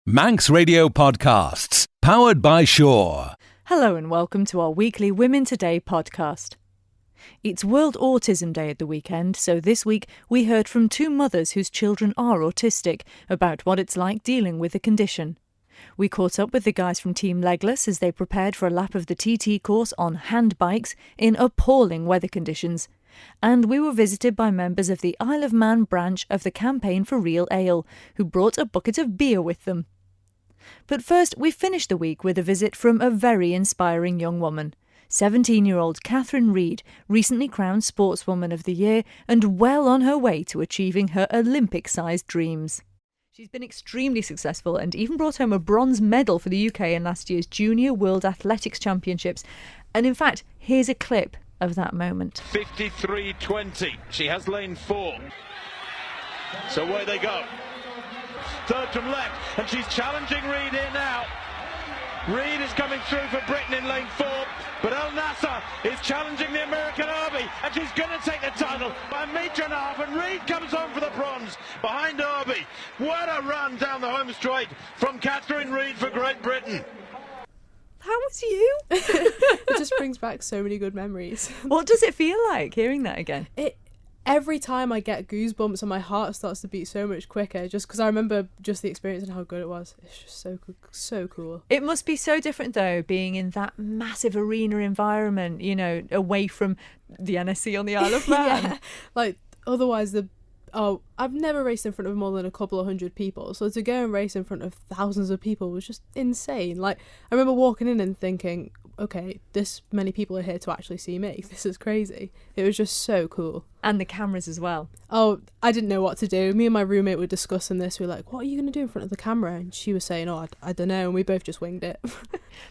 Manx Radio Podcasts, powered by Shaw. Hello and welcome to our weekly Women Today podcast. It's World Autism Day at the weekend, so this week we heard from two mothers whose children are autistic about what it's like dealing with the condition. We caught up with the guys from Team Legless as they prepared for a lap of the TT course on hand bikes in appalling weather conditions. And we were visited by members of the Isle of Man branch of the Campaign for Real Ale, who brought a bucket of beer with them. But first, we finished the week with a visit from a very inspiring young woman. 17-year-old Catherine Reid, recently crowned Sportswoman of the Year and well on her way to achieving her Olympic-sized dreams. She's been extremely successful and even brought home a bronze medal for the UK in last year's Junior World Athletics Championships. And in fact, here's a clip of that moment. 53.20. She has lane 4. So away they go. Third from left, and she's challenging Reid here now. Reid is coming through for Britain in lane 4, but El Nasser is challenging the American Arby, and she's going to take the title by a metre and a half, and Reid comes home for the bronze behind Arby. What a run down the home straight from Catherine Reid for Great Britain. How was you? It just brings back so many good memories. What does it feel like hearing that again? Every time I get goosebumps and my heart starts to beat so much quicker, just because I remember just the experience and how good it was. It's just so cool. It must be so different, though, being in that massive arena environment, you know, away from the NSC on the Isle of Man. Yeah, like, otherwise I've never raced in front of more than a couple of hundred people, so to go and race in front of thousands of people was just insane. Like, I remember walking in and thinking, okay, this many people are here to actually see me. This is crazy. It was just so cool. And the cameras as well. Oh, I didn't know what to do. Me and my roommate were discussing this. We were like, what are you going to do in front of the camera? And she was saying, I don't know. And we both just winged it.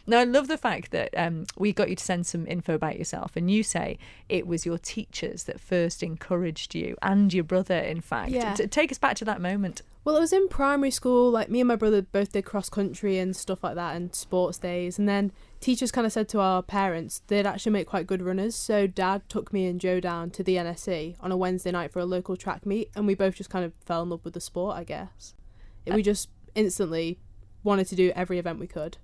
Now, I love the fact that we got you to send some info about yourself. And you say it was your teachers that first encouraged you, and your brother, in fact. Yeah. Take us back to that moment. Well, it was in primary school. Like, me and my brother both did cross country and stuff like that and sports days. And then teachers kind of said to our parents they'd actually make quite good runners. So Dad took me and Joe down to the NSC on a Wednesday night for a local track meet. And we both just kind of fell in love with the sport, I guess. We just instantly wanted to do every event we could.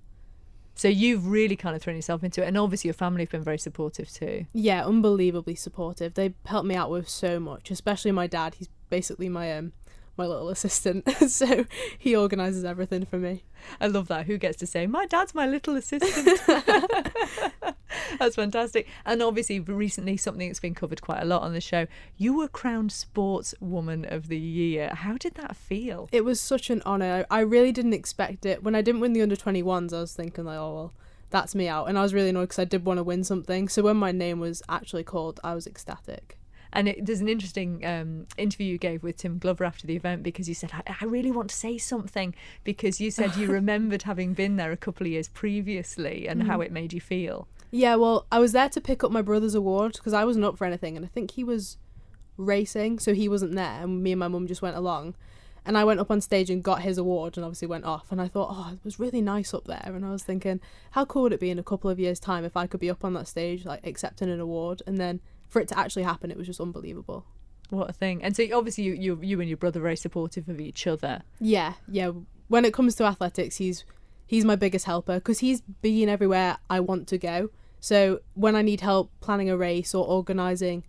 So you've really kind of thrown yourself into it. And obviously your family have been very supportive too. Yeah, unbelievably supportive. They helped me out with so much, especially my dad. He's basically my little assistant, so he organises everything for me. I love that. Who gets to say, my dad's my little assistant? That's fantastic. And obviously recently, something that's been covered quite a lot on the show, you were crowned Sportswoman of the Year. How did that feel? It was such an honour. I really didn't expect it. When I didn't win the under-21s, I was thinking like, oh well, that's me out. And I was really annoyed because I did want to win something. So when my name was actually called, I was ecstatic. And there's an interesting interview you gave with Tim Glover after the event, because you said, I really want to say something, because you said you remembered having been there a couple of years previously and how it made you feel. Yeah, well, I was there to pick up my brother's award because I wasn't up for anything, and I think he was racing, so he wasn't there, and me and my mum just went along. And I went up on stage and got his award and obviously went off, and I thought, oh, it was really nice up there. And I was thinking, how cool would it be in a couple of years' time if I could be up on that stage, like, accepting an award, and then for it to actually happen, it was just unbelievable. What a thing. And so obviously you and your brother are very supportive of each other. Yeah. When it comes to athletics, he's my biggest helper because he's been everywhere I want to go. So when I need help planning a race or organising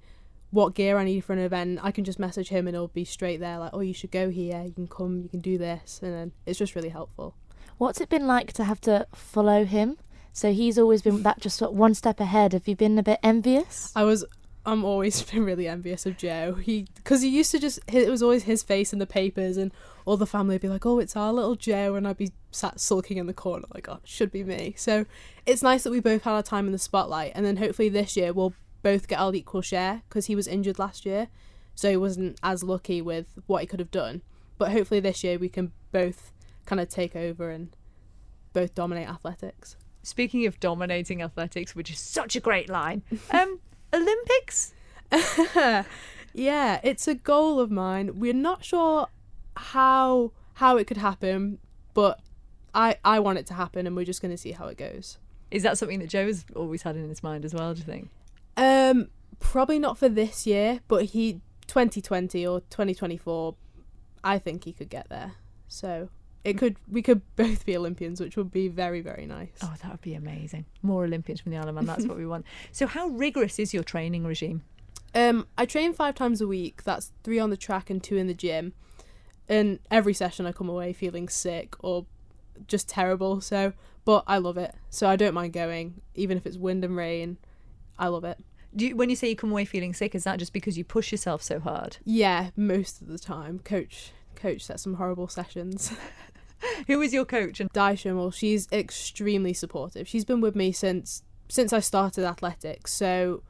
what gear I need for an event, I can just message him and he'll be straight there like, oh, you should go here, you can come, you can do this. And then it's just really helpful. What's it been like to have to follow him? So he's always been that just sort of one step ahead. Have you been a bit envious? I'm always been really envious of Joe. Because he used to it was always his face in the papers, and all the family would be like, oh, it's our little Joe, and I'd be sat sulking in the corner like, oh, it should be me. So it's nice that we both had our time in the spotlight, and then hopefully this year we'll both get our equal share, because he was injured last year, so he wasn't as lucky with what he could have done. But hopefully this year we can both kind of take over and both dominate athletics. Speaking of dominating athletics, which is such a great line, Olympics? Yeah, it's a goal of mine. We're not sure how it could happen, but I want it to happen, and we're just going to see how it goes. Is that something that Joe has always had in his mind as well, do you think? Probably not for this year, but 2020 or 2024, I think he could get there. So we could both be Olympians, which would be very, very nice. Oh, that would be amazing. More Olympians from the Isle of Man, that's what we want. So how rigorous is your training regime? I train 5 times a week. That's 3 on the track and 2 in the gym. And every session I come away feeling sick or just terrible. But I love it. So I don't mind going, even if it's wind and rain. I love it. When you say you come away feeling sick, is that just because you push yourself so hard? Yeah, most of the time. Coach sets some horrible sessions. Who is your coach? Di Schimmel. She's extremely supportive. She's been with me since I started athletics. So,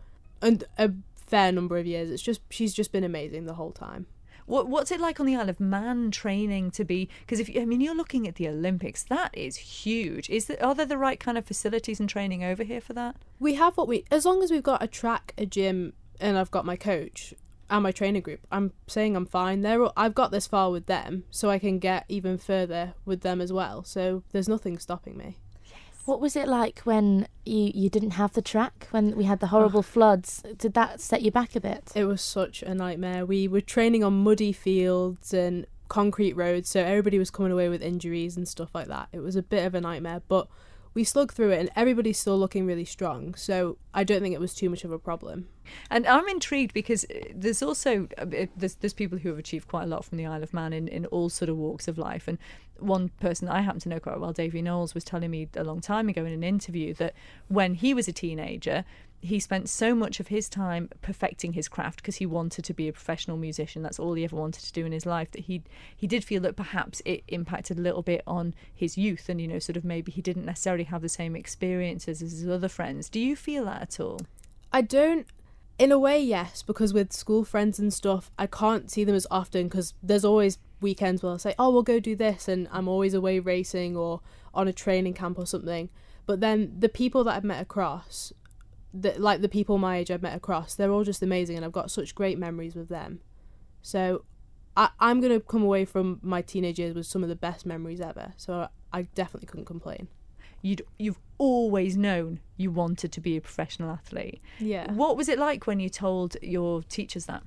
and a fair number of years. She's just been amazing the whole time. What's it like on the Isle of Man training to be? Because you're looking at the Olympics, that is huge. Are there the right kind of facilities and training over here for that? We have as long as we've got a track, a gym, and I've got my coach and my training group, I'm saying I'm fine. I've got this far with them, so I can get even further with them as well. So there's nothing stopping me. What was it like when you didn't have the track, when we had the horrible floods? Did that set you back a bit? It was such a nightmare. We were training on muddy fields and concrete roads, so everybody was coming away with injuries and stuff like that. It was a bit of a nightmare, but we slugged through it and everybody's still looking really strong, so I don't think it was too much of a problem. And I'm intrigued because there's also there's people who have achieved quite a lot from the Isle of Man in all sort of walks of life. And one person I happen to know quite well, Davy Knowles, was telling me a long time ago in an interview that when he was a teenager, he spent so much of his time perfecting his craft because he wanted to be a professional musician. That's all he ever wanted to do in his life, that he did feel that perhaps it impacted a little bit on his youth, and sort of maybe he didn't necessarily have the same experiences as his other friends. Do you feel that at all? I don't. In a way, yes, because with school friends and stuff, I can't see them as often because there's always weekends where I'll say, oh, we'll go do this, and I'm always away racing or on a training camp or something. But then the people that I've met across, the people my age I've met across, they're all just amazing, and I've got such great memories with them. So I'm going to come away from my teenage years with some of the best memories ever. So I definitely couldn't complain. You've always known you wanted to be a professional athlete. Yeah. What was it like when you told your teachers that?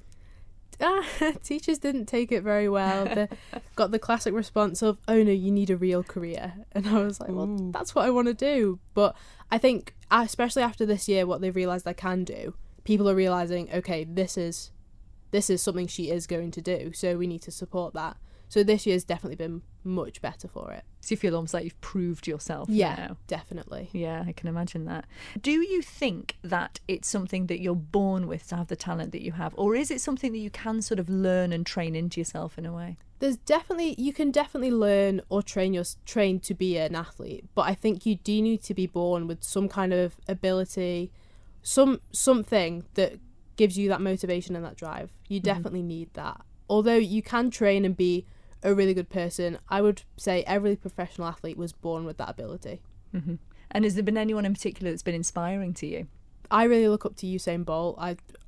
Teachers didn't take it very well. They got the classic response of, oh no, you need a real career. And I was like, well, that's what I want to do. But I think, especially after this year, what they've realised I can do, people are realising, okay, this is something she is going to do, so we need to support that. So this year's definitely been much better for it. So you feel almost like you've proved yourself now. Definitely. Yeah, I can imagine that. Do you think that it's something that you're born with to have the talent that you have, or is it something that you can sort of learn and train into yourself in a way? You can definitely learn or train to be an athlete, but I think you do need to be born with some kind of ability, something that gives you that motivation and that drive. You definitely need that. Although you can train and be a really good person, I would say every professional athlete was born with that ability. Mm-hmm. And has there been anyone in particular that's been inspiring to you? I really look up to Usain Bolt.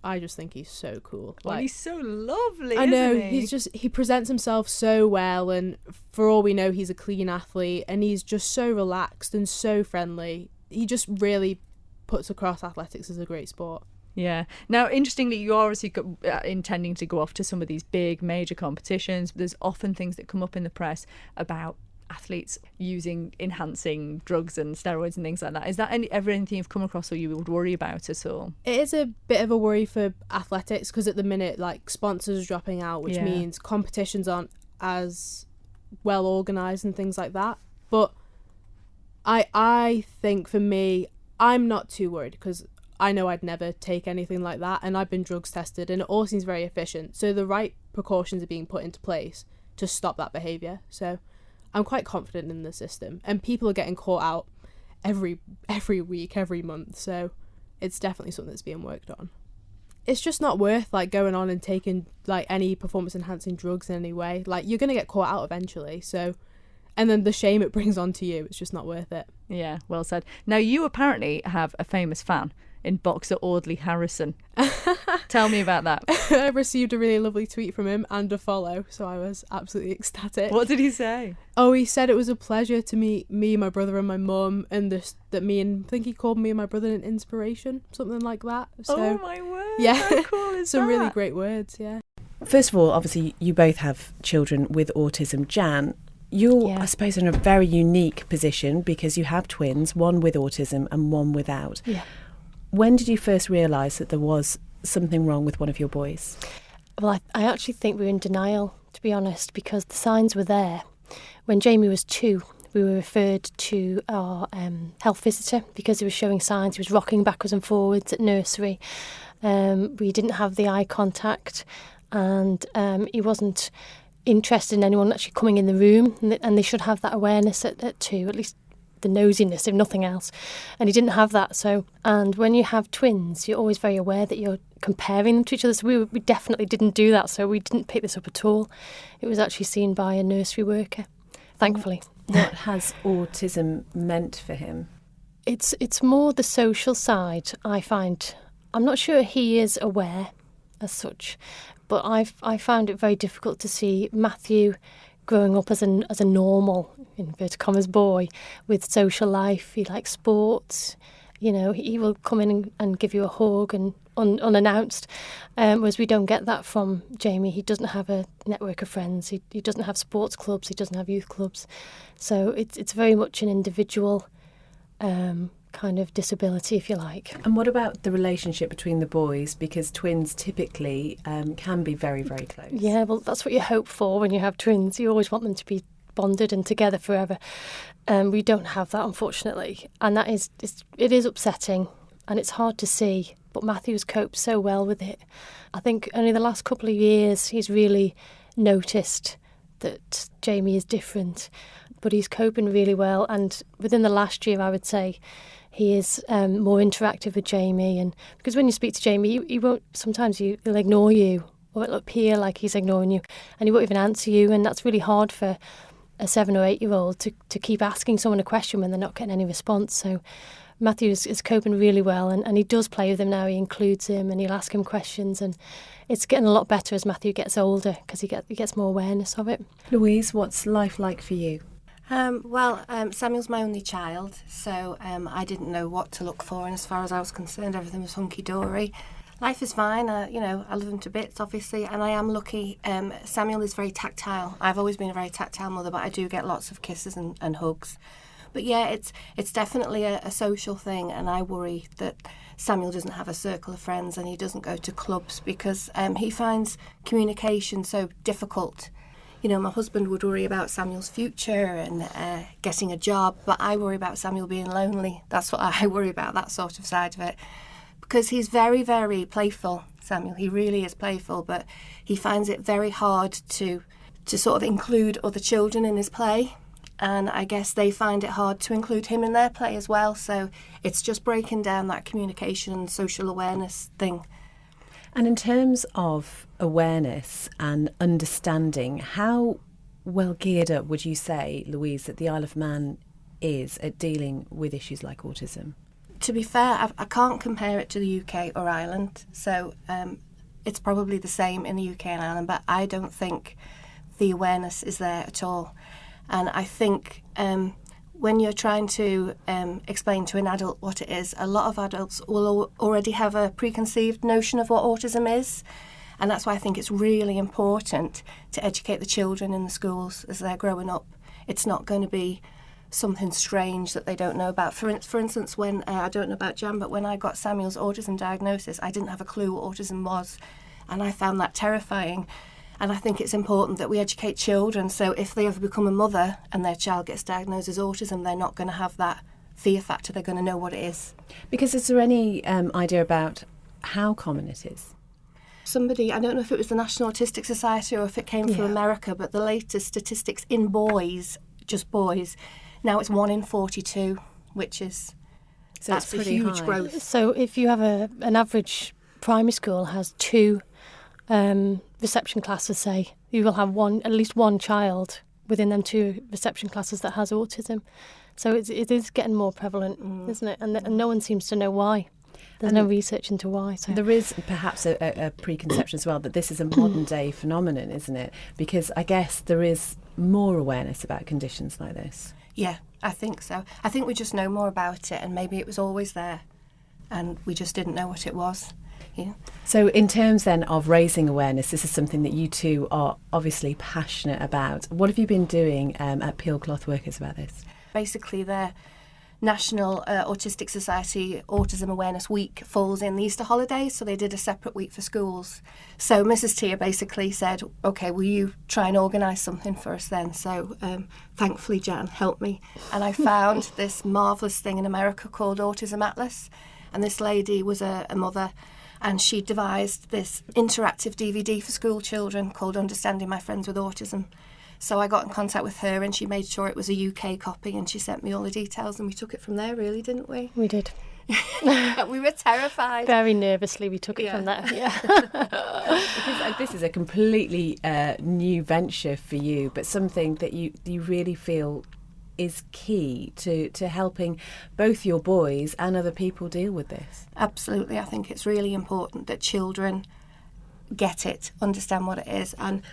I just think he's so cool. Well, he's so lovely, I know, isn't he? He presents himself so well, and for all we know, he's a clean athlete, and he's just so relaxed and so friendly. He just really puts across athletics as a great sport. Yeah. Now, interestingly, you are obviously intending to go off to some of these big major competitions. There's often things that come up in the press about athletes using enhancing drugs and steroids and things like that. Is that ever anything you've come across or you would worry about at all? It is a bit of a worry for athletics because at the minute, like, sponsors are dropping out, which means competitions aren't as well organised and things like that. But I think for me, I'm not too worried because I know I'd never take anything like that, and I've been drugs tested and it all seems very efficient. So the right precautions are being put into place to stop that behaviour. So I'm quite confident in the system, and people are getting caught out every week, every month. So it's definitely something that's being worked on. It's just not worth like going on and taking like any performance enhancing drugs in any way. Like, you're going to get caught out eventually. So, and then the shame it brings onto you, it's just not worth it. Yeah, well said. Now, you apparently have a famous fan in boxer Audley Harrison. Tell me about that. I received a really lovely tweet from him and a follow, so I was absolutely ecstatic. What did he say? Oh, he said it was a pleasure to meet me, my brother and my mum, and I think he called me and my brother an inspiration, something like that. So, oh my word, yeah, how cool is some that? really great words, yeah. First of all, obviously you both have children with autism. Jan, You're, Yeah. I suppose, in a very unique position because you have twins, one with autism and one without. Yeah. When did you first realise that there was something wrong with one of your boys? Well, I actually think we were in denial, to be honest, because the signs were there. When Jamie was 2, we were referred to our health visitor because he was showing signs. He was rocking backwards and forwards at nursery. We didn't have the eye contact, and he wasn't interested in anyone actually coming in the room, and they should have that awareness at 2, at least the nosiness, if nothing else. And he didn't have that. So, and when you have twins, you're always very aware that you're comparing them to each other. So we definitely didn't do that. So we didn't pick this up at all. It was actually seen by a nursery worker, thankfully. What has autism meant for him? It's more the social side, I find. I'm not sure he is aware as such, but I found it very difficult to see Matthew growing up as a normal, inverted commas, boy with social life. He likes sports. You know, he will come in and give you a hug and unannounced, whereas we don't get that from Jamie. He doesn't have a network of friends. He doesn't have sports clubs. He doesn't have youth clubs. So it's very much an individual kind of disability, if you like. And what about the relationship between the boys? Because twins typically can be very, very close. Yeah, well, that's what you hope for when you have twins. You always want them to be bonded and together forever. We don't have that, unfortunately. And that it is upsetting and it's hard to see. But Matthew's coped so well with it. I think only the last couple of years he's really noticed that Jamie is different. But he's coping really well. And within the last year, I would say, he is more interactive with Jamie. And because when you speak to Jamie, he won't, sometimes he'll ignore you or it'll appear like he's ignoring you and he won't even answer you. And that's really hard for a 7 or 8 year old to keep asking someone a question when they're not getting any response. So Matthew is coping really well and he does play with him now. He includes him and he'll ask him questions, and it's getting a lot better as Matthew gets older because he gets more awareness of it. Louise, what's life like for you? Samuel's my only child, so I didn't know what to look for, and as far as I was concerned, everything was hunky-dory. Life is fine. I love him to bits, obviously, and I am lucky. Samuel is very tactile. I've always been a very tactile mother, but I do get lots of kisses and hugs. But yeah, it's definitely a social thing, and I worry that Samuel doesn't have a circle of friends and he doesn't go to clubs because he finds communication so difficult. You know, my husband would worry about Samuel's future and getting a job, but I worry about Samuel being lonely. That's what I worry about, that sort of side of it. Because he's very, very playful, Samuel. He really is playful, but he finds it very hard to sort of include other children in his play. And I guess they find it hard to include him in their play as well. So it's just breaking down that communication and social awareness thing. And in terms of awareness and understanding, how well geared up would you say, Louise, that the Isle of Man is at dealing with issues like autism? To be fair, I can't compare it to the UK or Ireland, so it's probably the same in the UK and Ireland, but I don't think the awareness is there at all. And I think when you're trying to explain to an adult what it is, a lot of adults will already have a preconceived notion of what autism is. And that's why I think it's really important to educate the children in the schools as they're growing up. It's not going to be something strange that they don't know about. For instance, when, I don't know about Jan, but when I got Samuel's autism diagnosis, I didn't have a clue what autism was. And I found that terrifying. And I think it's important that we educate children, so if they ever become a mother and their child gets diagnosed as autism, they're not going to have that fear factor. They're going to know what it is. Because is there any idea about how common it is? Somebody, I don't know if it was the National Autistic Society or if it came from America, but the latest statistics in boys, just boys, now it's 1 in 42, which is, so that's it's a huge high. growth. So if you have an average primary school has 2 reception classes, say, you will have at least one child within them 2 reception classes that has autism. So it is getting more prevalent, isn't it? And no one seems to know why. There's no research into why. So. There is perhaps a preconception as well that this is a modern day phenomenon, isn't it? Because I guess there is more awareness about conditions like this. Yeah, I think so. I think we just know more about it, and maybe it was always there and we just didn't know what it was. Yeah. So in terms then of raising awareness, this is something that you two are obviously passionate about. What have you been doing at Peel Cloth Workers about this? Basically, the National Autistic Society Autism Awareness Week falls in the Easter holidays, so they did a separate week for schools. So Mrs. Tia basically said, OK, will you try and organise something for us then? So thankfully Jan helped me, and I found this marvellous thing in America called Autism Atlas, and this lady was a mother, and she devised this interactive DVD for school children called Understanding My Friends with Autism. So I got in contact with her, and she made sure it was a UK copy, and she sent me all the details, and we took it from there, really, didn't we? We did. We were terrified. Very nervously, we took it from there. Yeah. Because this is a completely new venture for you, but something that you really feel is key to helping both your boys and other people deal with this. Absolutely. I think it's really important that children get it, understand what it is, and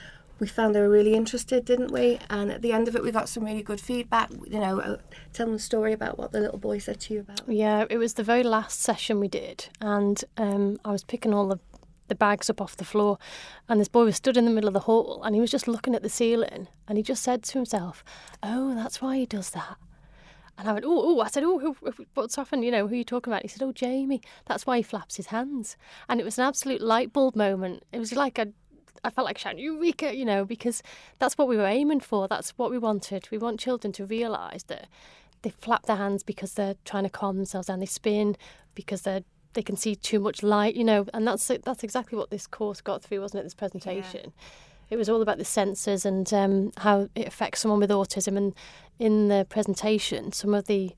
we found they were really interested, didn't we? And at the end of it, we got some really good feedback. You know, tell them the story about what the little boy said to you about. Yeah, it was the very last session we did, and I was picking all the bags up off the floor, and this boy was stood in the middle of the hall, and he was just looking at the ceiling, and he just said to himself, "Oh, that's why he does that." And I went, "Oh!" I said, "Oh, what's happened? You know, who are you talking about?" He said, "Oh, Jamie, that's why he flaps his hands." And it was an absolute light bulb moment. It was like I felt like shouting, "Eureka!" You know, because that's what we were aiming for. That's what we wanted. We want children to realise that they flap their hands because they're trying to calm themselves down. They spin because they can see too much light, you know, and that's exactly what this course got through, wasn't it, this presentation? Yeah. It was all about the senses and how it affects someone with autism. And in the presentation, some of the,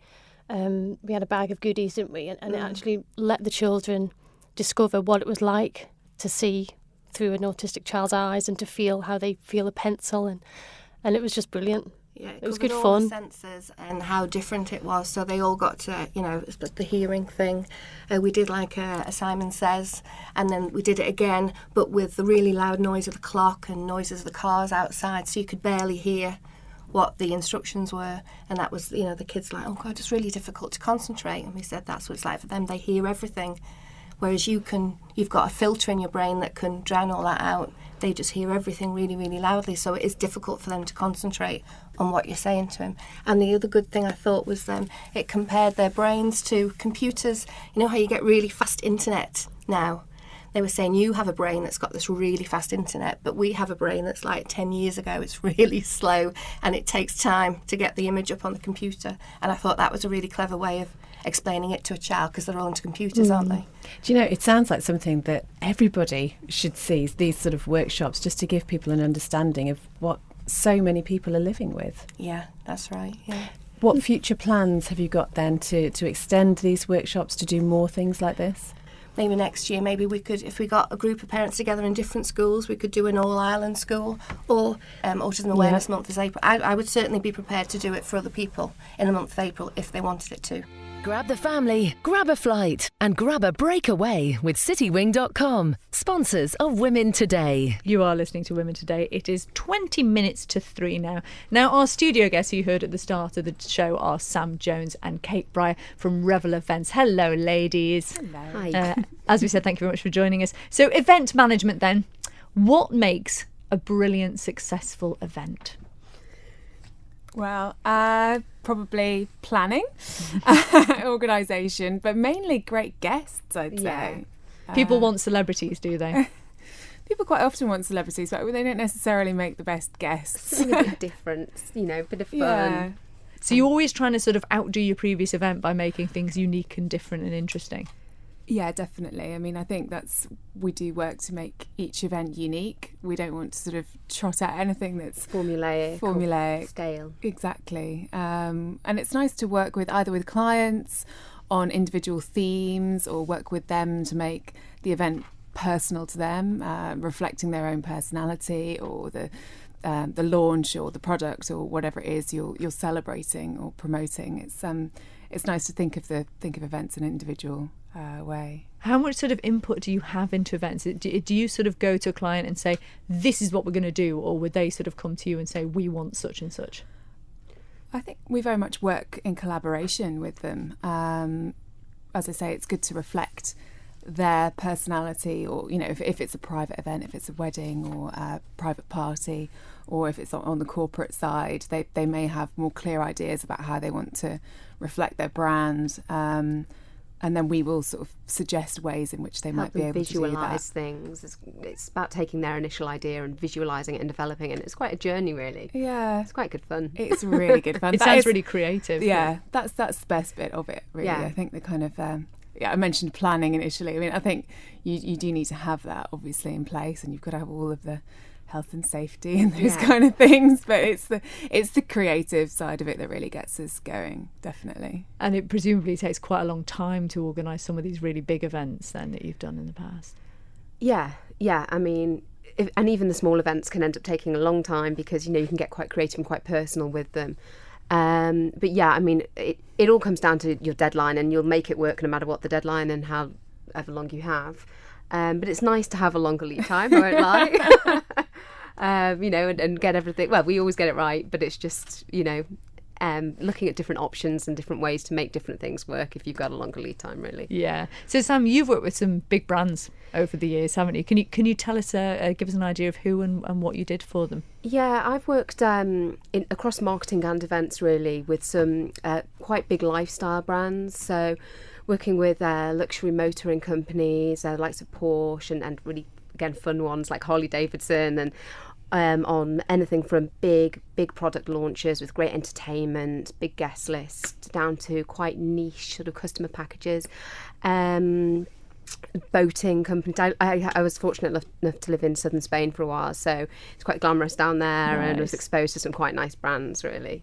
we had a bag of goodies, didn't we? And it actually let the children discover what it was like to see through an autistic child's eyes and to feel how they feel a pencil. And it was just brilliant. Yeah, it was good all fun. The senses and how different it was. So they all got to, you know, the hearing thing. We did like a Simon Says, and then we did it again, but with the really loud noise of the clock and noises of the cars outside, so you could barely hear what the instructions were. And that was, you know, the kids like, "Oh God, it's really difficult to concentrate." And we said that's what it's like for them. They hear everything, whereas you've got a filter in your brain that can drown all that out. They just hear everything really, really loudly, so it is difficult for them to concentrate on what you're saying to them. And the other good thing I thought was it compared their brains to computers. You know how you get really fast internet now? They were saying you have a brain that's got this really fast internet, but we have a brain that's like 10 years ago. It's really slow, and it takes time to get the image up on the computer. And I thought that was a really clever way of explaining it to a child, because they're all into computers, aren't they? Do you know, it sounds like something that everybody should see, these sort of workshops, just to give people an understanding of what so many people are living with. Yeah, that's right, yeah. What future plans have you got then to extend these workshops, to do more things like this? Maybe next year, maybe we could, if we got a group of parents together in different schools, we could do an all-Ireland school, or Autism Awareness Month is April. I would certainly be prepared to do it for other people in the month of April if they wanted it to. Grab the family, grab a flight, and grab a breakaway with citywing.com, sponsors of Women Today. You are listening to Women Today. It is 20 minutes to 3 now. Now, our studio guests who you heard at the start of the show are Sam Jones and Kate Breyer from Revel Events. Hello, ladies. Hello. Hi. As we said, thank you very much for joining us. So, event management then. What makes a brilliant, successful event? Well, probably planning, organisation, but mainly great guests, I'd say. People want celebrities, do they? People quite often want celebrities, but they don't necessarily make the best guests. Something a bit different, you know, a bit of fun. Yeah. So you're always trying to sort of outdo your previous event by making things unique and different and interesting. Yeah, definitely. I mean, I think we do work to make each event unique. We don't want to sort of trot out anything that's formulaic. Scale. Exactly. And it's nice to work with either with clients on individual themes, or work with them to make the event personal to them, reflecting their own personality, or the launch or the product or whatever it is you're celebrating or promoting. It's nice to think of events in an individual way. How much sort of input do you have into events? Do you sort of go to a client and say, this is what we're going to do, or would they sort of come to you and say, we want such and such? I think we very much work in collaboration with them. As I say, it's good to reflect their personality, or if it's a private event, if it's a wedding or a private party, or if it's on the corporate side, they may have more clear ideas about how they want to reflect their brand. And then we will sort of suggest ways in which they might be able to visualise things. It's about taking their initial idea and visualising it and developing it. It's quite a journey, really. Yeah, it's quite good fun. It's really good fun. It sounds really creative. Yeah, that's the best bit of it, really. Yeah. I think the kind of I mentioned planning initially. I mean, I think you do need to have that obviously in place, and you've got to have all of the health and safety and those kind of things, but it's the creative side of it that really gets us going, definitely. And it presumably takes quite a long time to organise some of these really big events then that you've done in the past. Yeah. I mean, and even the small events can end up taking a long time because you can get quite creative and quite personal with them. But yeah, I mean, it all comes down to your deadline, and you'll make it work no matter what the deadline and however long you have. But it's nice to have a longer lead time, I won't lie. And get everything. Well, we always get it right, but it's just, looking at different options and different ways to make different things work if you've got a longer lead time, really. Yeah. So, Sam, you've worked with some big brands over the years, haven't you? Can you tell us, give us an idea of who and what you did for them? Yeah, I've worked across marketing and events, really, with some quite big lifestyle brands. So, working with luxury motoring companies, likes of Porsche, and really, again, fun ones like Harley Davidson, and on anything from big product launches with great entertainment, big guest list, down to quite niche sort of customer packages. Boating companies. I was fortunate enough to live in southern Spain for a while, so it's quite glamorous down there. Nice. And was exposed to some quite nice brands, really.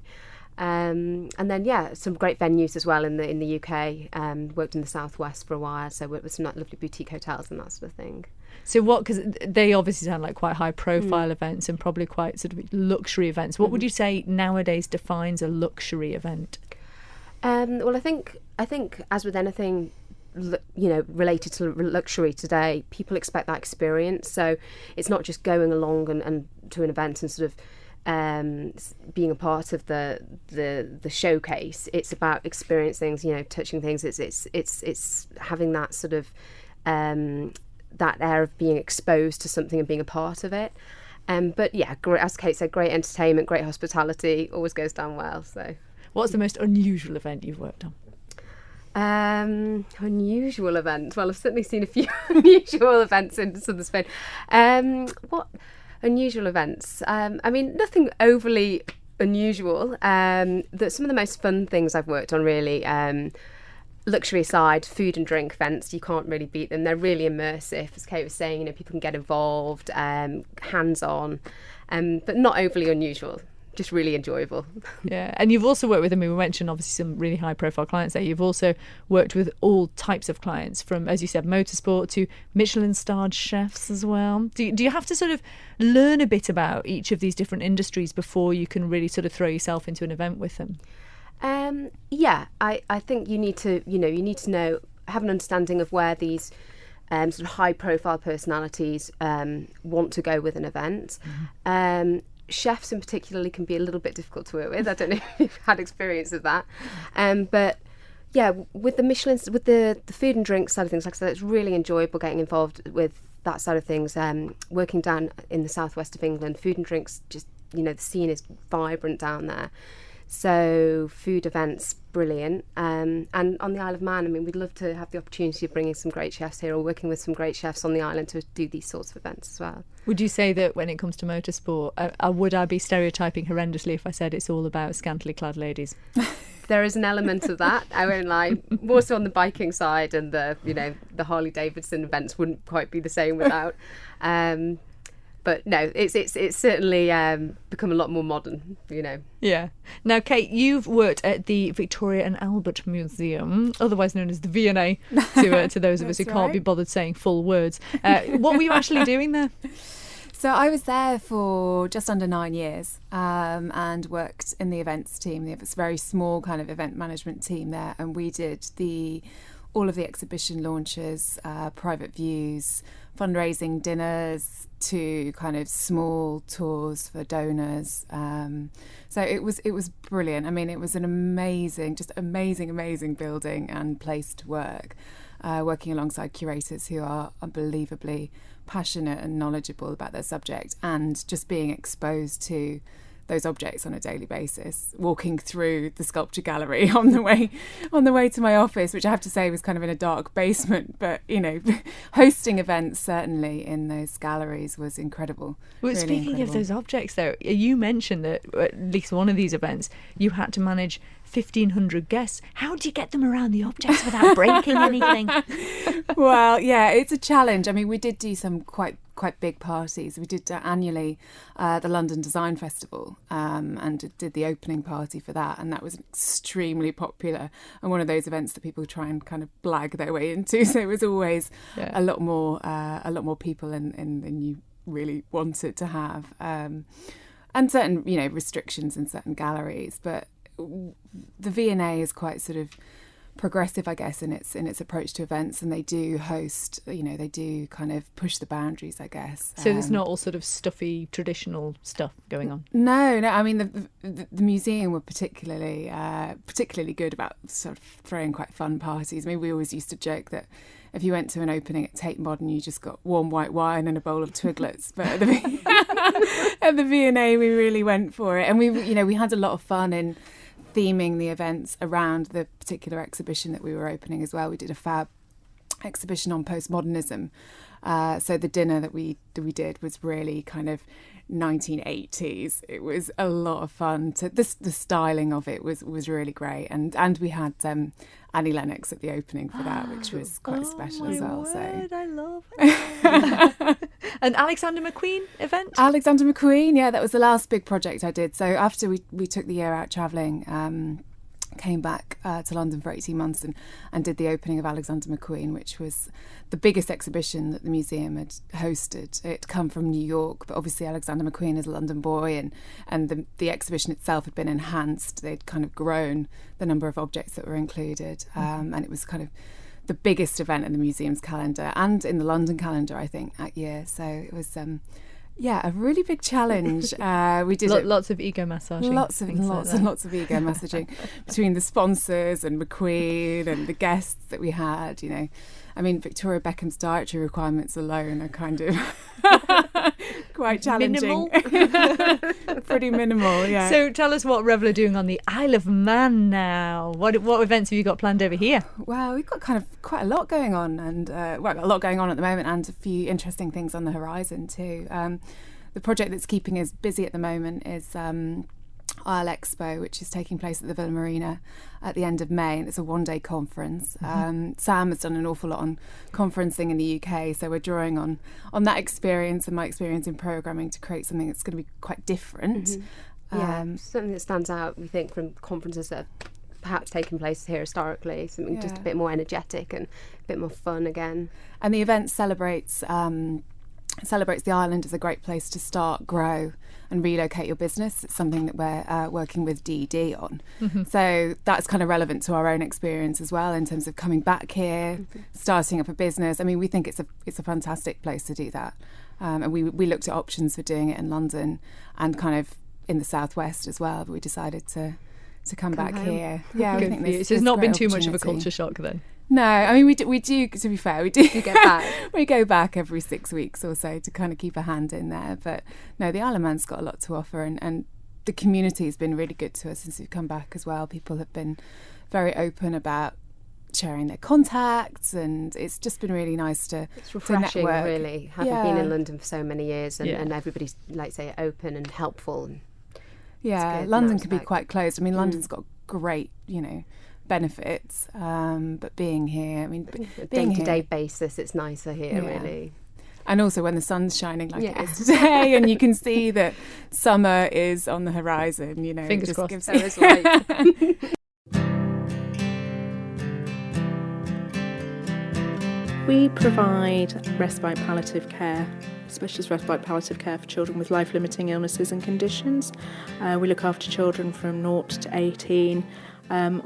And then some great venues as well in the UK. Worked in the southwest for a while, so worked with some lovely boutique hotels and that sort of thing. So because they obviously sound like quite high profile events and probably quite sort of luxury events. What would you say nowadays defines a luxury event? Well, I think as with anything, related to luxury today, people expect that experience. So it's not just going along and to an event and sort of being a part of the showcase. It's about experiencing things, touching things. It's having that sort of that air of being exposed to something and being a part of it. But yeah, as Kate said, great entertainment, great hospitality, always goes down well. So, what's the most unusual event you've worked on? Unusual event. Well, I've certainly seen a few unusual events in southern Spain. What unusual events? I mean, nothing overly unusual. Some of the most fun things I've worked on, really, luxury side, food and drink events, you can't really beat them. They're really immersive, as Kate was saying. People can get involved, hands-on, but not overly unusual. Just really enjoyable. Yeah, and you've also worked with, we mentioned obviously some really high profile clients there. You've also worked with all types of clients, from, as you said, motorsport to Michelin starred chefs as well. Do you have to sort of learn a bit about each of these different industries before you can really sort of throw yourself into an event with them? I think you need to know, have an understanding of where these sort of high profile personalities want to go with an event. Chefs in particularly can be a little bit difficult to work with. I don't know if you've had experience of that. But yeah, with the Michelin, with the food and drink side of things, like I said, it's really enjoyable getting involved with that side of things. Working down in the southwest of England, food and drinks, just, the scene is vibrant down there. So food events, brilliant. And on the Isle of Man, we'd love to have the opportunity of bringing some great chefs here, or working with some great chefs on the island to do these sorts of events as well. Would you say that when it comes to motorsport, would I be stereotyping horrendously if I said it's all about scantily clad ladies? There is an element of that, I won't lie. More so on the biking side, and the Harley Davidson events wouldn't quite be the same without. But no, it's certainly become a lot more modern, Yeah. Now, Kate, you've worked at the Victoria and Albert Museum, otherwise known as the V&A, to those of us who can't be bothered saying full words. What were you actually doing there? So I was there for just under 9 years, and worked in the events team. It's a very small kind of event management team there, and we did all of the exhibition launches, private views, fundraising dinners, to kind of small tours for donors. So it was brilliant. It was an amazing building and place to work. working alongside curators who are unbelievably passionate and knowledgeable about their subject, and just being exposed to those objects on a daily basis, walking through the sculpture gallery on the way to my office, which I have to say was kind of in a dark basement, but hosting events certainly in those galleries was incredible. Well, really speaking incredible. of those objects though, you mentioned that at least one of these events you had to manage 1,500 guests. How do you get them around the objects without breaking anything? Well, yeah, it's a challenge. I mean, we did do some quite big parties. We did annually the London Design Festival and did the opening party for that, and that was extremely popular and one of those events that people try and kind of blag their way into. So it was always a lot more people than you really wanted to have, and certain restrictions in certain galleries. But the V&A is quite sort of progressive, I guess, in its approach to events, and they do host, they do kind of push the boundaries, I guess. So there's not all sort of stuffy traditional stuff going on? No. I mean, the museum were particularly good about sort of throwing quite fun parties. I mean, we always used to joke that if you went to an opening at Tate Modern, you just got warm white wine and a bowl of Twiglets. But at the V&A, we really went for it, and we had a lot of fun in theming the events around the particular exhibition that we were opening as well. We did a fab exhibition on postmodernism. So the dinner that we did was really kind of 1980s. It was a lot of fun. The styling of it was really great, and we had Annie Lennox at the opening for that, which was quite special as well. Word, I love it. An Alexander McQueen event? Alexander McQueen, yeah, that was the last big project I did. So after we took the year out travelling, came back to London for 18 months and did the opening of Alexander McQueen, which was the biggest exhibition that the museum had hosted. It'd come from New York, but obviously Alexander McQueen is a London boy, and the exhibition itself had been enhanced. They'd kind of grown the number of objects that were included, and it was kind of the biggest event in the museum's calendar and in the London calendar, I think, that year. So it was a really big challenge. We did lots of ego massaging. Lots of ego massaging between the sponsors and McQueen and the guests that we had. I mean, Victoria Beckham's dietary requirements alone are kind of quite challenging. Minimal? Pretty minimal, yeah. So tell us what Revel are doing on the Isle of Man now. What events have you got planned over here? Well, we've got kind of quite a lot going on, and a lot going on at the moment, and a few interesting things on the horizon too. The project that's keeping us busy at the moment is Isle Expo, which is taking place at the Villa Marina at the end of May, and it's a one-day conference. Sam has done an awful lot on conferencing in the UK, so we're drawing on that experience and my experience in programming to create something that's going to be quite different. Something that stands out, we think, from conferences that have perhaps taken place here historically, something just a bit more energetic and a bit more fun again. And the event celebrates the island as a great place to start, grow and relocate your business. It's something that we're working with DED on. So that's kind of relevant to our own experience as well in terms of coming back here, starting up a business. I mean, we think it's a fantastic place to do that. And we looked at options for doing it in London and kind of in the southwest as well, but we decided to come back home. Here. Yeah, we think so it's not been too much of a culture shock then? No, I mean, we do, to be fair, we do. You get back. We go back every 6 weeks or so to kind of keep a hand in there. But no, the Isle of Man's got a lot to offer, and the community has been really good to us since we've come back as well. People have been very open about sharing their contacts, and it's just been really nice to It's refreshing, network. really, having been in London for so many years, and everybody's, like say, open and helpful. And London can be quite closed. I mean, London's got great, benefits, but being here, I mean, day-to-day basis, it's nicer here, really. And also when the sun's shining like it is today, and you can see that summer is on the horizon, Fingers just crossed. gives So is light. We provide respite palliative care, specialist respite palliative care for children with life-limiting illnesses and conditions. We look after children from 0 to 18,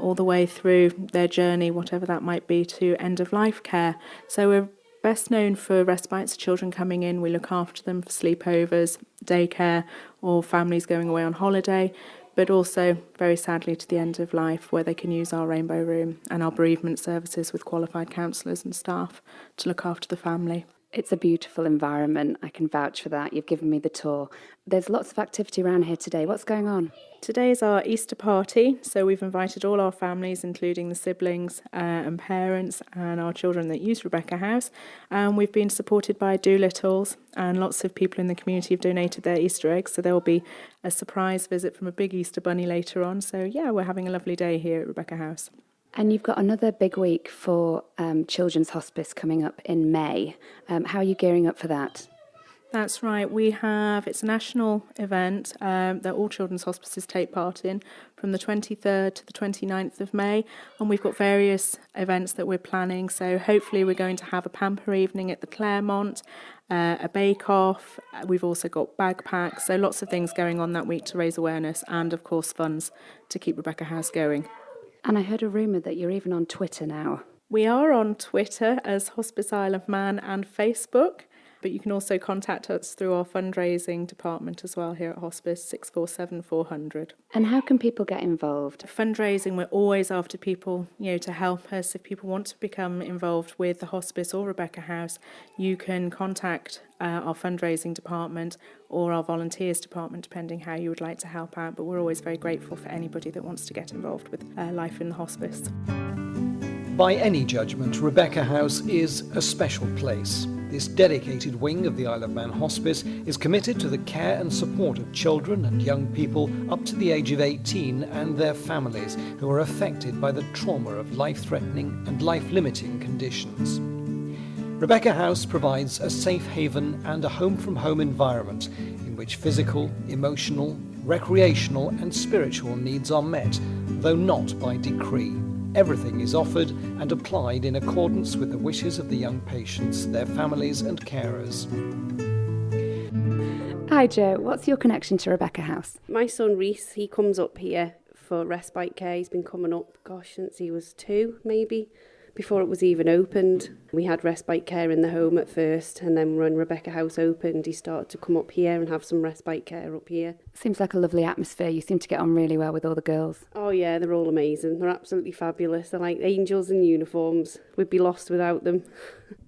all the way through their journey, whatever that might be, to end-of-life care. So we're best known for respites, children coming in, we look after them for sleepovers, daycare, or families going away on holiday. but also, very sadly, to the end of life, where they can use our Rainbow Room and our bereavement services with qualified counsellors and staff to look after the family. It's a beautiful environment. I can vouch for that. You've given me the tour. There's lots of activity around here today. What's going on? Today is our Easter party, so we've invited all our families, including the siblings and parents and our children that use Rebecca House. And we've been supported by Doolittles, and lots of people in the community have donated their Easter eggs, so there will be a surprise visit from a big Easter bunny later on. So yeah, we're having a lovely day here at Rebecca House. And you've got another big week for Children's Hospice coming up in May. How are you gearing up for that? That's right. It's a national event that all children's hospices take part in from the 23rd to the 29th of May. And we've got various events that we're planning. So hopefully we're going to have a pamper evening at the Claremont, a bake-off. We've also got bagpacks. So lots of things going on that week to raise awareness and, of course, funds to keep Rebecca House going. And I heard a rumour that you're even on Twitter now. We are on Twitter as Hospice Isle of Man and Facebook, but you can also contact us through our fundraising department as well here at Hospice, 647 400. And how can people get involved? Fundraising, we're always after people, to help us. If people want to become involved with the Hospice or Rebecca House, you can contact our fundraising department or our volunteers department, depending how you would like to help out. But we're always very grateful for anybody that wants to get involved with life in the hospice. By any judgment, Rebecca House is a special place. This dedicated wing of the Isle of Man Hospice is committed to the care and support of children and young people up to the age of 18 and their families who are affected by the trauma of life-threatening and life-limiting conditions. Rebecca House provides a safe haven and a home-from-home environment in which physical, emotional, recreational and spiritual needs are met, though not by decree. Everything is offered and applied in accordance with the wishes of the young patients, their families and carers. Hi Jo, what's your connection to Rebecca House? My son Reese, he comes up here for respite care. He's been coming up, since he was 2 maybe, before it was even opened. We had respite care in the home at first, and then when Rebecca House opened, he started to come up here and have some respite care up here. Seems like a lovely atmosphere. You seem to get on really well with all the girls. Oh yeah, they're all amazing. They're absolutely fabulous. They're like angels in uniforms. We'd be lost without them.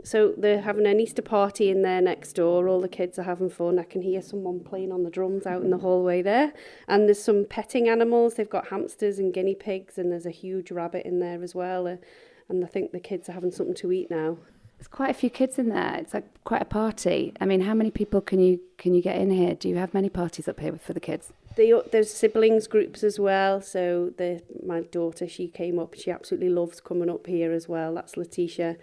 So they're having an Easter party in there next door. All the kids are having fun. I can hear someone playing on the drums out in the hallway there. And there's some petting animals. They've got hamsters and guinea pigs, and there's a huge rabbit in there as well. And I think the kids are having something to eat now. There's quite a few kids in there. It's like quite a party. I mean, how many people can you get in here? Do you have many parties up here for the kids? There's siblings groups as well. So my daughter, she came up. She absolutely loves coming up here as well. That's Letitia.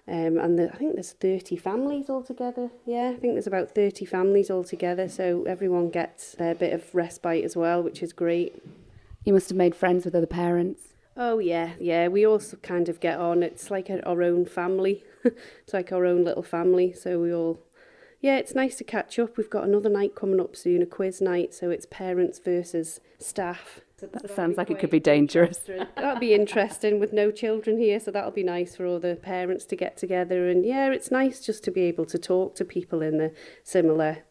And I think there's 30 families altogether. Yeah, I think there's about 30 families altogether. So everyone gets their bit of respite as well, which is great. You must have made friends with other parents. Oh, yeah. We all kind of get on. It's like our own family. It's like our own little family. So we all... Yeah, it's nice to catch up. We've got another night coming up soon, a quiz night. So it's parents versus staff. That sounds like it could be dangerous. That'll be interesting with no children here. So that'll be nice for all the parents to get together. And yeah, it's nice just to be able to talk to people in a similar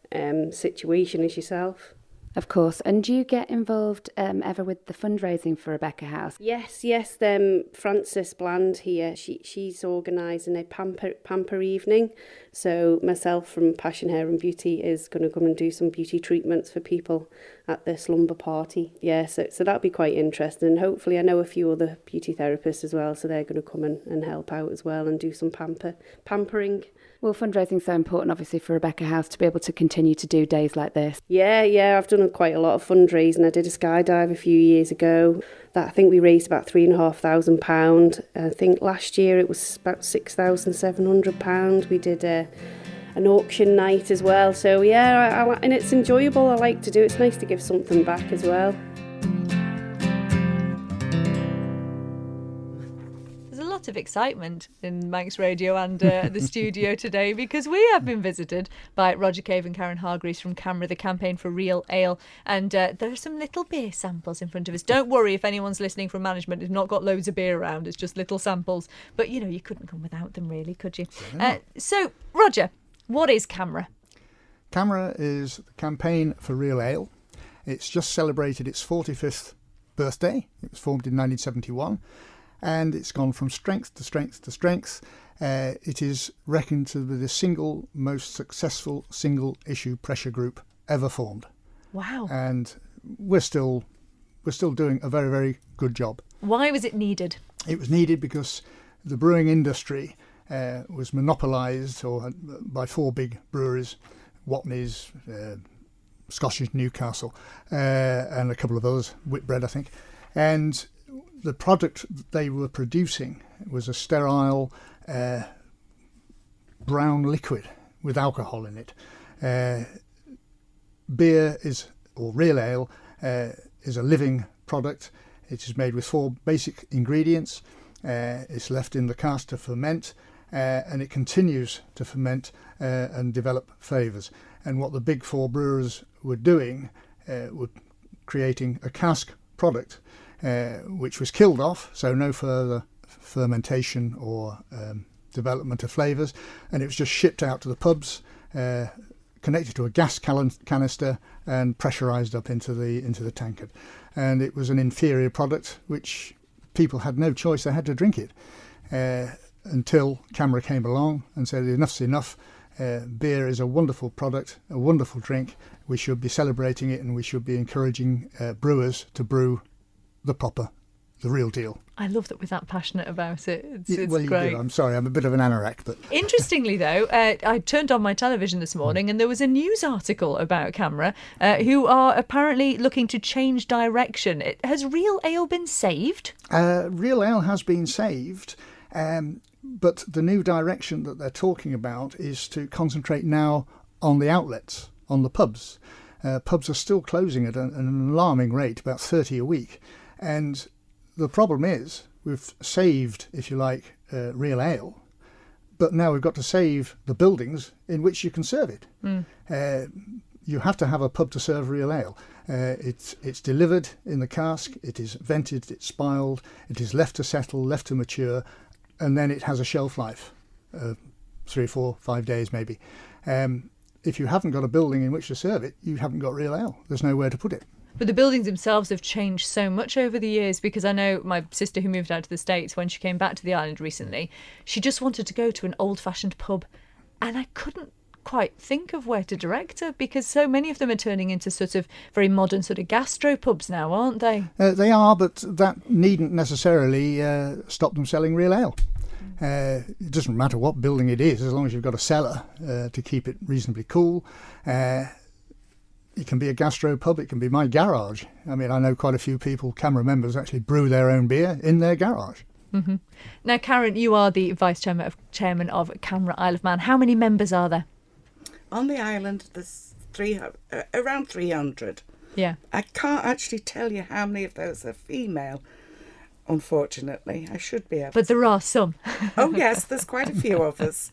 situation as yourself. Of course. And do you get involved ever with the fundraising for Rebecca House? Yes. Frances Bland here, she's organising a pamper evening. So myself from Passion Hair and Beauty is going to come and do some beauty treatments for people at the slumber party. Yeah, so that'll be quite interesting. And hopefully I know a few other beauty therapists as well, so they're going to come and help out as well and do some pampering. Well, fundraising is so important, obviously, for Rebecca House to be able to continue to do days like this. Yeah, I've done quite a lot of fundraising. I did a skydive a few years ago. I think we raised about £3,500. I think last year it was about £6,700. We did an auction night as well. So yeah, and it's enjoyable. I like to do it. It's nice to give something back as well. Of excitement in Manx Radio and the studio today, because we have been visited by Roger Cave and Karen Hargreaves from CAMRA, the Campaign for Real Ale, and there are some little beer samples in front of us. Don't worry if anyone's listening from management who's not got loads of beer around, it's just little samples, but you couldn't come without them really, could you? So Roger, what is CAMRA? CAMRA is the Campaign for Real Ale. It's just celebrated its 45th birthday. It was formed in 1971, and it's gone from strength to strength to strength. It is reckoned to be the single most successful single-issue pressure group ever formed. Wow. And we're still doing a very, very good job. Why was it needed? It was needed because the brewing industry was monopolised by 4 big breweries, Watney's, Scottish Newcastle, and a couple of others, Whitbread, I think. And the product they were producing was a sterile brown liquid with alcohol in it. Beer or real ale is a living product. It is made with 4 basic ingredients. It's left in the cask to ferment, and it continues to ferment and develop flavours. And what the big 4 brewers were doing were creating a cask product which was killed off, so no further fermentation or development of flavours, and it was just shipped out to the pubs, connected to a gas canister and pressurised up into the tankard. And it was an inferior product which people had no choice, they had to drink it, until CAMRA came along and said enough's enough. Beer is a wonderful product, a wonderful drink. We should be celebrating it, and we should be encouraging brewers to brew the real deal. I love that we're that passionate about it. It's well, great. You do. I'm sorry, I'm a bit of an anorak, but Interestingly, though, I turned on my television this morning and there was a news article about CAMRA, who are apparently looking to change direction. Has real ale been saved? Real ale has been saved, but the new direction that they're talking about is to concentrate now on the outlets, on the pubs. Pubs are still closing at an alarming rate, about 30 a week. And the problem is we've saved, if you like, real ale, but now we've got to save the buildings in which you can serve it. You have to have a pub to serve real ale. It's delivered in the cask, it is vented, it's spiled, it is left to settle, left to mature, and then it has a shelf life, 3, 4, 5 days maybe. If you haven't got a building in which to serve it, you haven't got real ale. There's nowhere to put it. But the buildings themselves have changed so much over the years, because I know my sister who moved out to the States, when she came back to the island recently, she just wanted to go to an old-fashioned pub, and I couldn't quite think of where to direct her, because so many of them are turning into sort of very modern sort of gastro pubs now, aren't they? They are, but that needn't necessarily stop them selling real ale. It doesn't matter what building it is, as long as you've got a cellar to keep it reasonably cool. It can be a gastro pub, it can be my garage. I mean, I know quite a few people, CAMRA members, actually brew their own beer in their garage. Mm-hmm. Now, Karen, you are the Vice Chairman of CAMRA Isle of Man. How many members are there? On the island, there's around 300. Yeah. I can't actually tell you how many of those are female, unfortunately. I should be able But there are some. Oh, yes, there's quite a few of us.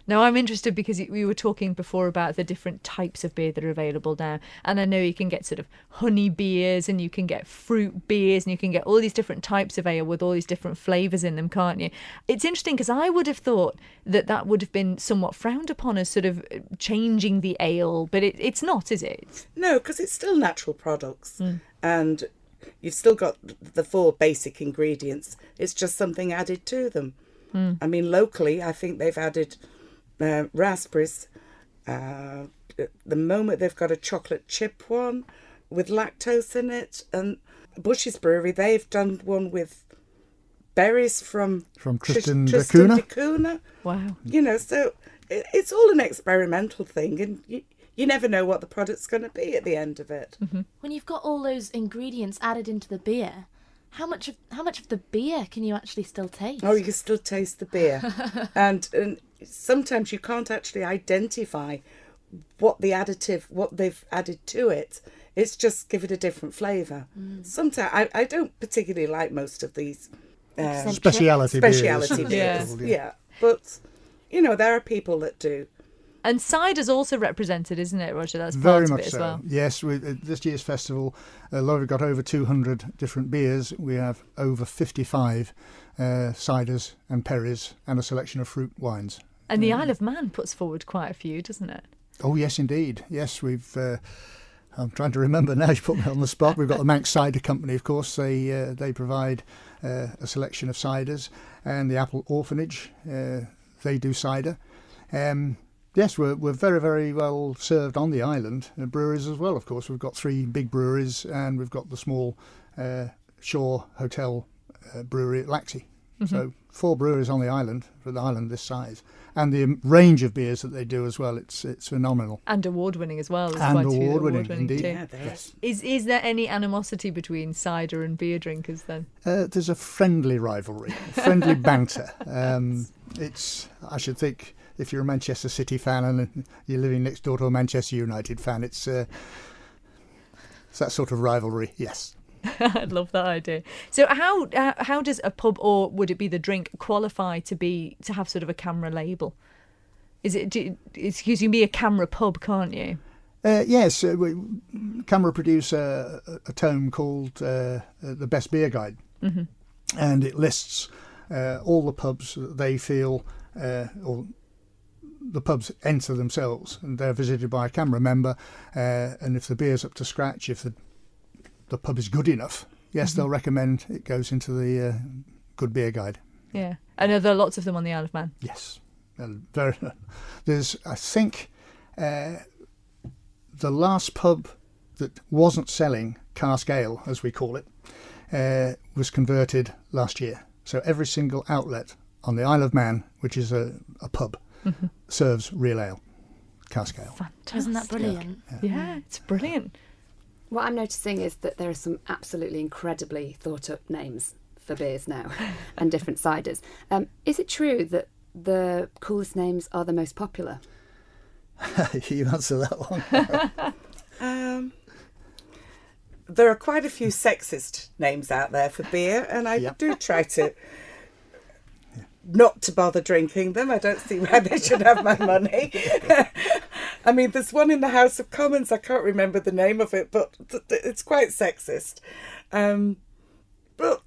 Now, I'm interested because we were talking before about the different types of beer that are available now. And I know you can get sort of honey beers, and you can get fruit beers, and you can get all these different types of ale with all these different flavours in them, can't you? It's interesting because I would have thought that would have been somewhat frowned upon as sort of changing the ale, but it's not, is it? No, because it's still natural products. And you've still got the 4 basic ingredients. It's just something added to them. I mean, locally, I think they've added raspberries. The moment they've got a chocolate chip one with lactose in it, and Bush's Brewery, they've done one with berries from Tristan da Cunha. Wow. You know, so it's all an experimental thing, and you never know what the product's going to be at the end of it. Mm-hmm. When you've got all those ingredients added into the beer, how much of the beer can you actually still taste? Oh, you can still taste the beer. and sometimes you can't actually identify what they've added to it. It's just give it a different flavour. Sometimes I don't particularly like most of these speciality beers. Yeah. But, you know, there are people that do. And cider's also represented, isn't it, Roger? That's very part much of it so. as well. Yes, this year's festival, although we've got over 200 different beers, we have over 55 ciders and perries and a selection of fruit wines. And the Isle of Man puts forward quite a few, doesn't it? Oh, yes, indeed. Yes, we've I'm trying to remember now. You put me on the spot. We've got the Manx Cider Company, of course. They provide a selection of ciders, and the Apple Orphanage, they do cider. Yes, we're very, very well served on the island. Breweries as well, of course. We've got 3 big breweries, and we've got the small Shore Hotel brewery at Laxey. So 4 breweries on the island, for the island this size. And the range of beers that they do as well, it's phenomenal. And award-winning as well. And award-winning, indeed. Too. Yeah, yes. Is there any animosity between cider and beer drinkers then? There's a friendly rivalry, friendly banter. I should think, if you're a Manchester City fan and you're living next door to a Manchester United fan, it's that sort of rivalry, yes. I love that idea. So how does a pub, or would it be the drink, qualify to have sort of a camera label? Because you can be a camera pub, can't you? Yes, Camera produce a tome called The Best Beer Guide, and it lists all the pubs that they feel, or the pubs enter themselves, and they're visited by a camera member, and if the beer's up to scratch, if the pub is good enough, yes, they'll recommend it goes into the Good Beer Guide. Yeah, and are there lots of them on the Isle of Man? Yes, and there's, I think, the last pub that wasn't selling cask ale, as we call it, was converted last year. So every single outlet on the Isle of Man, which is a pub, serves real ale, cask ale. Fantastic. Isn't that brilliant? Yeah, it's brilliant. What I'm noticing is that there are some absolutely incredibly thought up names for beers now and different ciders. Is it true that the coolest names are the most popular? You answer that one. There are quite a few sexist names out there for beer, and I do try to not to bother drinking them. I don't see why they should have my money. I mean, there's one in the House of Commons, I can't remember the name of it, but it's quite sexist. But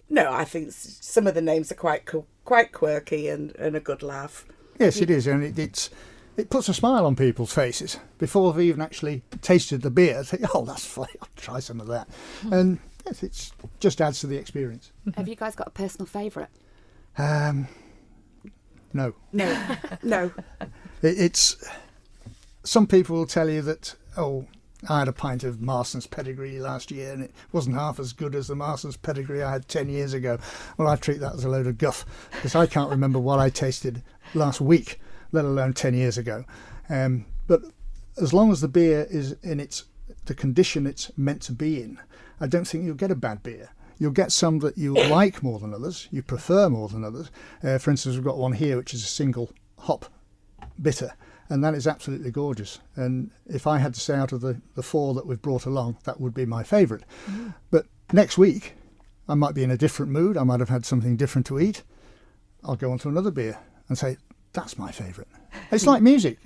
no, I think some of the names are quite cool, quite quirky and a good laugh. Yes, it is, and it puts a smile on people's faces before they've even actually tasted the beer. They think, oh, that's funny, I'll try some of that. And yes, it just adds to the experience. Have you guys got a personal favourite? No. No. It's some people will tell you that, oh, I had a pint of Marston's Pedigree last year and it wasn't half as good as the Marston's Pedigree I had 10 years ago. Well, I treat that as a load of guff because I can't remember what I tasted last week, let alone 10 years ago. But as long as the beer is in the condition it's meant to be in, I don't think you'll get a bad beer. You'll get some that you like more than others, you prefer more than others. For instance, we've got one here which is a single hop bitter, and that is absolutely gorgeous. And if I had to say out of the 4 that we've brought along, that would be my favourite. But next week, I might be in a different mood, I might have had something different to eat. I'll go on to another beer and say, that's my favourite. It's like music,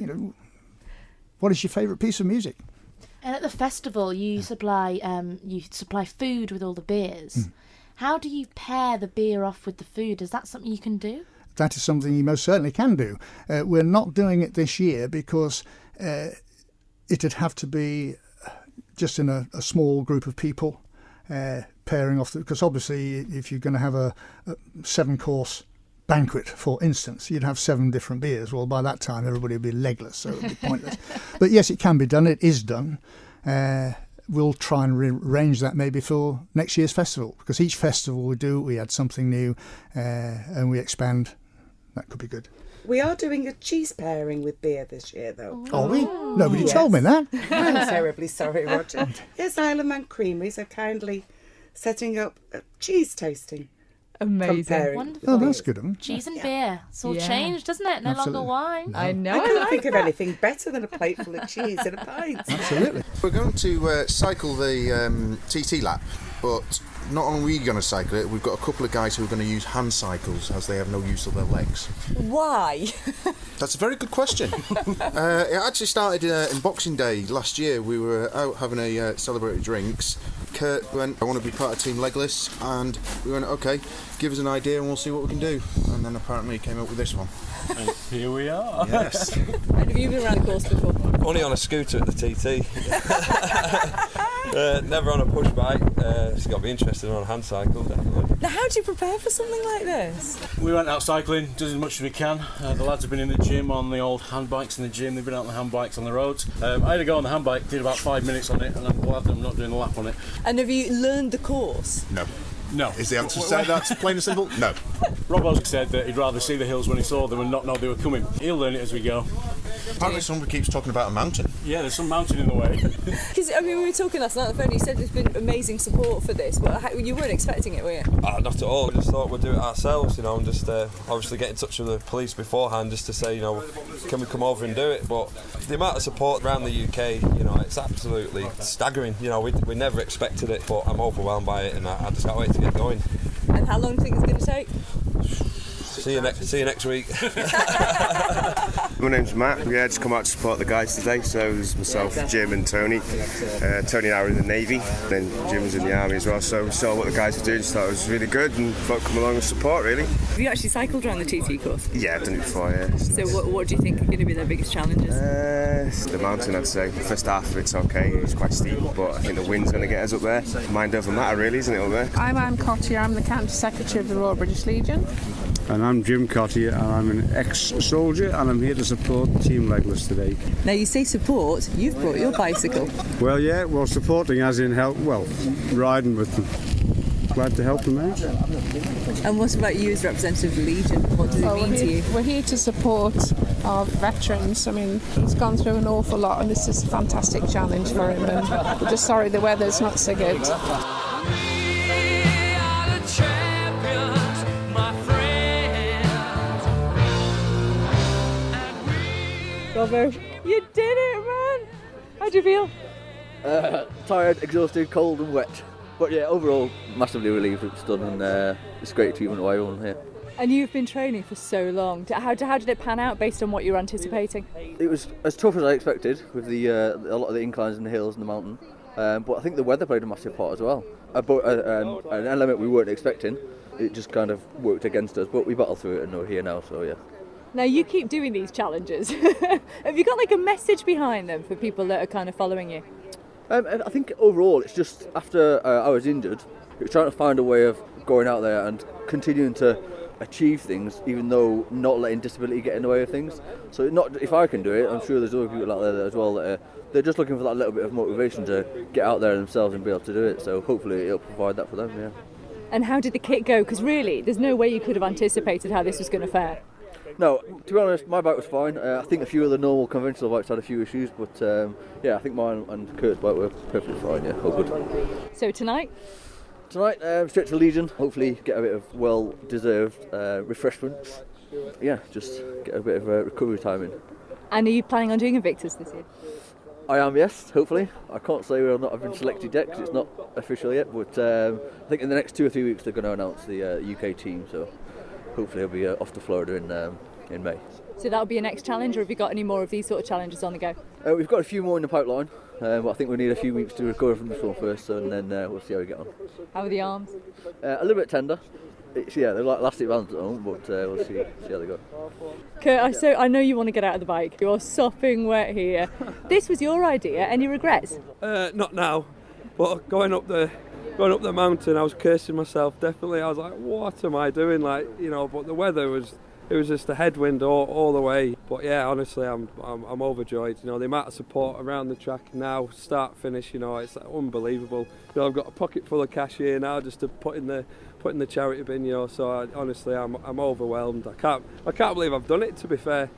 what is your favourite piece of music? And at the festival, you supply food with all the beers. How do you pair the beer off with the food? Is that something you can do? That is something you most certainly can do. We're not doing it this year because it'd have to be just in a small group of people pairing off. Because obviously, if you're going to have a 7-course banquet, for instance, you'd have 7 different beers. Well, by that time, everybody would be legless, so it would be pointless. But yes, it can be done. It is done. We'll try and rearrange that maybe for next year's festival, because each festival we add something new and we expand. That could be good. We are doing a cheese pairing with beer this year, though. Are we? Nobody told me that. I'm terribly sorry, Roger. Yes, Isle of Man Creameries are kindly setting up a cheese tasting. Amazing. Wonderful. Oh, that's good of them. Cheese and beer. It's all changed, doesn't it? No Absolutely. longer wine. No. I know. I couldn't like think of that. anything better than a plate full of cheese and a pint. Absolutely. We're going to cycle the TT lap, but not only are we going to cycle it, we've got a couple of guys who are going to use hand cycles as they have no use of their legs. Why? That's a very good question. It actually started in Boxing Day last year. We were out having a celebratory drinks, Kurt went, I want to be part of Team Legless, and we went, okay, give us an idea and we'll see what we can do. And then apparently he came up with this one. And here we are. Yes. And have you been around the course before? Only on a scooter at the TT. Never on a push bike. It's got to be interesting on a hand cycle, definitely. Now, how do you prepare for something like this? We went out cycling, did as much as we can. The lads have been in the gym on the old hand bikes in the gym. They've been out on the hand bikes on the roads. I had to go on the hand bike, did about 5 minutes on it, and I'm glad that I'm not doing a lap on it. And have you learned the course? No. No. Is the answer to say that's plain and simple? No. Rob Osgood said that he'd rather see the hills when he saw them and not know they were coming. He'll learn it as we go. Apparently somebody keeps talking about a mountain. Yeah, there's some mountain in the way. Because, I mean, we were talking last night on the phone, you said there's been amazing support for this, but you weren't expecting it, were you? Not at all. We just thought we'd do it ourselves, and just obviously get in touch with the police beforehand just to say, can we come over and do it? But the amount of support around the UK, it's absolutely staggering. We never expected it, but I'm overwhelmed by it, and I just can't wait to get going. And how long do you think it's going to take? See you next week. My name's Matt. Yeah, just come out to support the guys today. So there's myself, Jim and Tony. Tony and I were in the Navy, then Jim was in the Army as well. So we saw what the guys were doing, just thought it was really good and thought come along and support really. Have you actually cycled around the TT course? Yeah, I've done it before, yeah. So what do you think are going to be their biggest challenges? The mountain, I'd say. The first half of it's okay, it's quite steep, but I think the wind's going to get us up there. Mind over matter really, isn't it, up there? I'm Anne Cottier, I'm the County Secretary of the Royal British Legion. And I'm Jim Cottier, and I'm an ex-soldier, and I'm here to support Team Legless today. Now, you say support, you've brought your bicycle. Well, yeah, supporting as in help, riding with them. Glad to help them out. And what about you as representative of the Legion? What does it mean to you? We're here to support our veterans. I mean, he's gone through an awful lot, and this is a fantastic challenge for him, and we're just sorry the weather's not so good. Robert, you did it, man! How do you feel? Tired, exhausted, cold and wet. But yeah, overall, massively relieved it's done, and it's a great achievement by everyone here. And you've been training for so long. How did it pan out based on what you were anticipating? It was as tough as I expected, with a lot of the inclines and the hills and the mountain. But I think the weather played a massive part as well. An element we weren't expecting. It just kind of worked against us, but we battled through it and we're here now, so yeah. Now, you keep doing these challenges. Have you got like a message behind them for people that are kind of following you? I think overall it's just after I was injured, it was trying to find a way of going out there and continuing to achieve things, even though not letting disability get in the way of things. So not if I can do it, I'm sure there's other people out there as well that they're just looking for that little bit of motivation to get out there themselves and be able to do it. So hopefully it'll provide that for them, yeah. And how did the kit go? Because really, there's no way you could have anticipated how this was going to fare. No, to be honest, my bike was fine. I think a few of the normal conventional bikes had a few issues, but yeah, I think mine and Kurt's bike were perfectly fine, yeah, all good. So tonight? Tonight, straight to Legion, hopefully get a bit of well-deserved refreshments. Yeah, just get a bit of recovery time in. And are you planning on doing Invictus this year? I am, yes, hopefully. I can't say whether or not I've been selected yet because it's not official yet, but I think in the next 2 or 3 weeks they're going to announce the UK team, so hopefully I'll be off to Florida in May. So that'll be your next challenge, or have you got any more of these sort of challenges on the go? We've got a few more in the pipeline, but I think we need a few weeks to recover from this one first, and then we'll see how we get on. How are the arms? A little bit tender. They're like elastic bands at the moment, but we'll see how they go. Kurt, I know you want to get out of the bike. You're sopping wet here. This was your idea. Any regrets? Not now, but going up the mountain, I was cursing myself. Definitely, I was like, "What am I doing?" But the weather was just a headwind all the way. But yeah, honestly, I'm overjoyed. The amount of support around the track now, start finish. It's unbelievable. I've got a pocket full of cash here now just to put in the charity bin. So honestly, I'm overwhelmed. I can't believe I've done it. To be fair,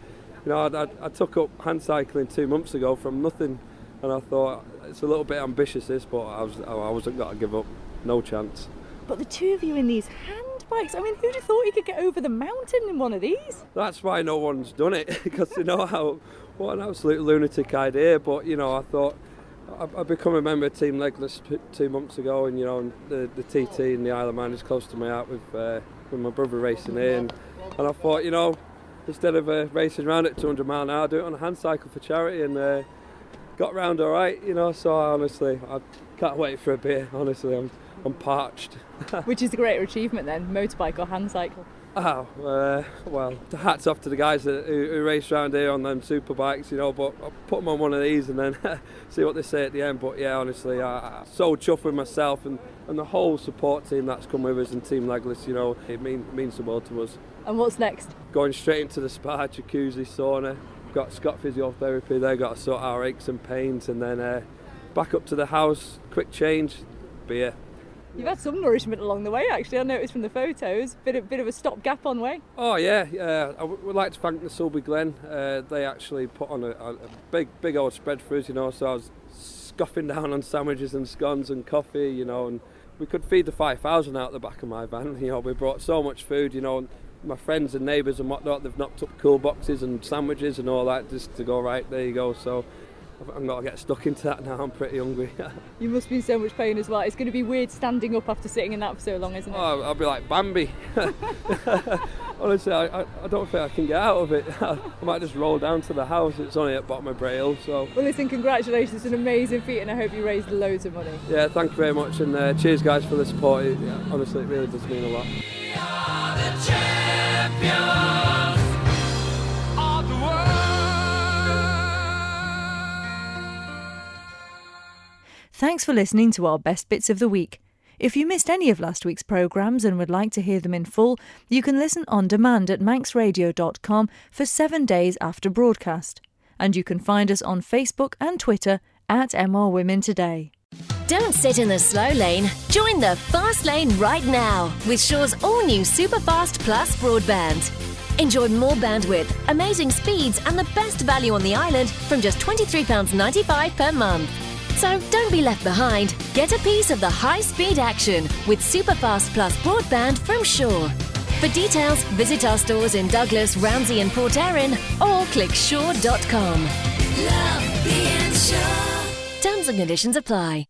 I took up hand cycling 2 months ago from nothing, and I thought it's a little bit ambitious this, but I wasn't going to give up. No chance. But the two of you in these hand bikes, I mean, who'd have thought you could get over the mountain in one of these? That's why no one's done it, because they know what an absolute lunatic idea. But I thought I become a member of Team Legless 2 months ago, and the TT in the Isle of Man is close to my heart with my brother racing here, and I thought instead of racing around at 200 mile an hour, do it on a hand cycle for charity, and got round all right, you know. So honestly, I can't wait for a beer. Honestly, I'm parched. Which is the greater achievement then, motorbike or hand cycle? Oh, well, the hats off to the guys who race around here on them super bikes, you know, but I'll put them on one of these and then see what they say at the end. But yeah, honestly, I'm so chuffed with myself and the whole support team that's come with us and Team Legless, you know, it means the world to us. And what's next? Going straight into the spa, jacuzzi, sauna. Got Scott Physiotherapy, they've got to sort our aches and pains, and then back up to the house, quick change, beer. You've had some nourishment along the way, actually. I noticed from the photos, bit of a stopgap on way. Oh yeah. I would like to thank the Sulby Glen. They actually put on a big old spread for us, you know. So I was scoffing down on sandwiches and scones and coffee, you know, and we could feed the 5,000 out the back of my van. You know, we brought so much food, you know. And my friends and neighbours and whatnot, they've knocked up cool boxes and sandwiches and all that just to go, right, there you go. So I'm going to get stuck into that now. I'm pretty hungry. You must be in so much pain as well. It's going to be weird standing up after sitting in that for so long, isn't it? Oh, I'll be like Bambi. Honestly, I don't think I can get out of it. I might just roll down to the house. It's only at bottom of Bray Hill. So. Well, listen, congratulations. It's an amazing feat and I hope you raised loads of money. Yeah, thank you very much and cheers guys for the support. Honestly, it really does mean a lot. We are the champions of the world. Thanks for listening to our best bits of the week. If you missed any of last week's programmes and would like to hear them in full, you can listen on demand at manxradio.com for 7 days after broadcast. And you can find us on Facebook and Twitter at MR Women Today. Don't sit in the slow lane. Join the fast lane right now with Shaw's all-new Superfast Plus broadband. Enjoy more bandwidth, amazing speeds and the best value on the island from just £23.95 per month. So don't be left behind. Get a piece of the high-speed action with Superfast Plus broadband from Shaw. For details, visit our stores in Douglas, Ramsey and Port Erin or click shaw.com. Love being Shaw. Terms and conditions apply.